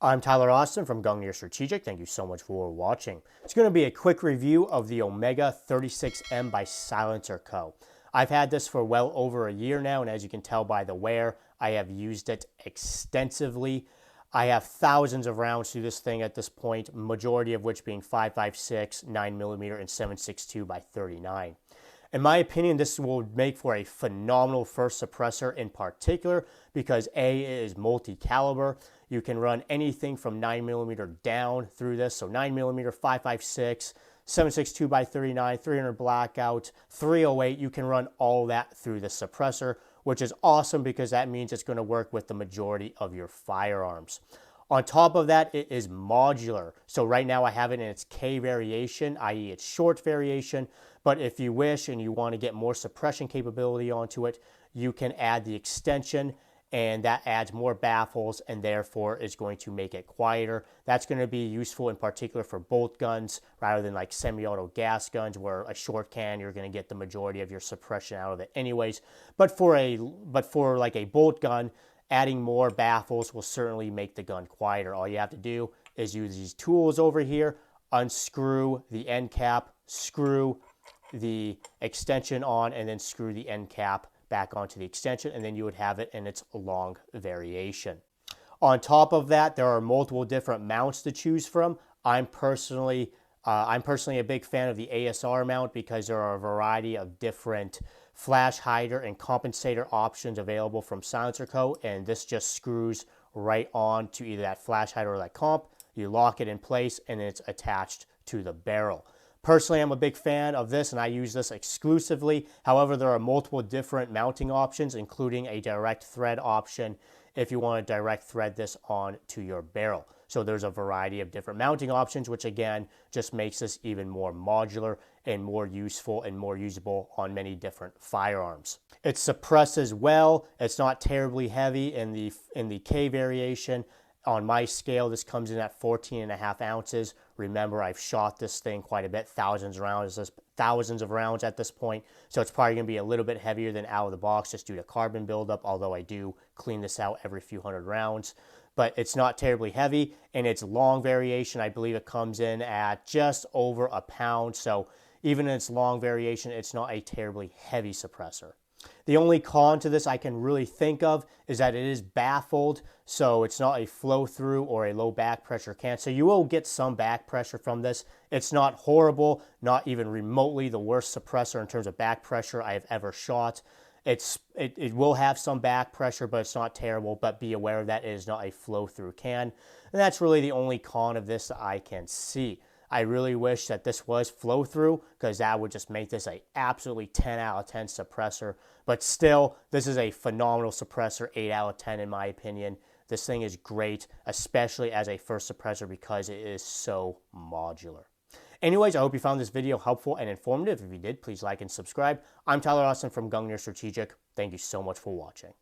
I'm Tyler Austin from Gungnir Strategic. Thank you so much for watching. It's going to be a quick review of the Omega 36M by Silencer Co. I've had this for well over a year now, and as you can tell by the wear, I have used it extensively. I have thousands of rounds through this thing at this point, majority of which being 5.56, 9mm, and 7.62 by 39. In my opinion, this will make for a phenomenal first suppressor in particular because A, it is multi-caliber. You can run anything from 9mm down through this. So 9mm, 5.56, 7.62 by 39, 300 blackout, 308. You can run all that through the suppressor, which is awesome because that means it's going to work with the majority of your firearms. On top of that, it is modular. So right now I have it in its K variation, i.e. its short variation. But if you wish and you want to get more suppression capability onto it, you can add the extension, and that adds more baffles and therefore is going to make it quieter. That's going to be useful in particular for bolt guns rather than like semi-auto gas guns where a short can, you're going to get the majority of your suppression out of it anyways. But for like a bolt gun, adding more baffles will certainly make the gun quieter. All you have to do is use these tools over here, unscrew the end cap, screw the extension on, and then screw the end cap back onto the extension, and then you would have it in its long variation. On top of that, there are multiple different mounts to choose from. I'm personally a big fan of the ASR mount because there are a variety of different flash hider and compensator options available from Silencer Co. And this just screws right on to either that flash hider or that comp. You lock it in place and it's attached to the barrel. Personally, I'm a big fan of this and I use this exclusively. However, there are multiple different mounting options, including a direct thread option if you want to direct thread this onto your barrel. So there's a variety of different mounting options, which again, just makes this even more modular and more useful and more usable on many different firearms. It suppresses well. It's not terribly heavy in the K variation. On my scale, this comes in at 14.5 ounces. Remember, I've shot this thing quite a bit, thousands of rounds at this point. So it's probably going to be a little bit heavier than out of the box just due to carbon buildup, although I do clean this out every few hundred rounds. But it's not terribly heavy. And its long variation, I believe it comes in at just over a pound. So even in its long variation, it's not a terribly heavy suppressor. The only con to this I can really think of is that it is baffled, so it's not a flow-through or a low back pressure can. So you will get some back pressure from this. It's not horrible, not even remotely the worst suppressor in terms of back pressure I have ever shot. It will have some back pressure, but it's not terrible. But be aware that it is not a flow-through can. And that's really the only con of this that I can see. I really wish that this was flow-through because that would just make this a absolutely 10 out of 10 suppressor. But still, this is a phenomenal suppressor, 8 out of 10 in my opinion. This thing is great, especially as a first suppressor because it is so modular. Anyways, I hope you found this video helpful and informative. If you did, please like and subscribe. I'm Tyler Austin from Gungnir Strategic. Thank you so much for watching.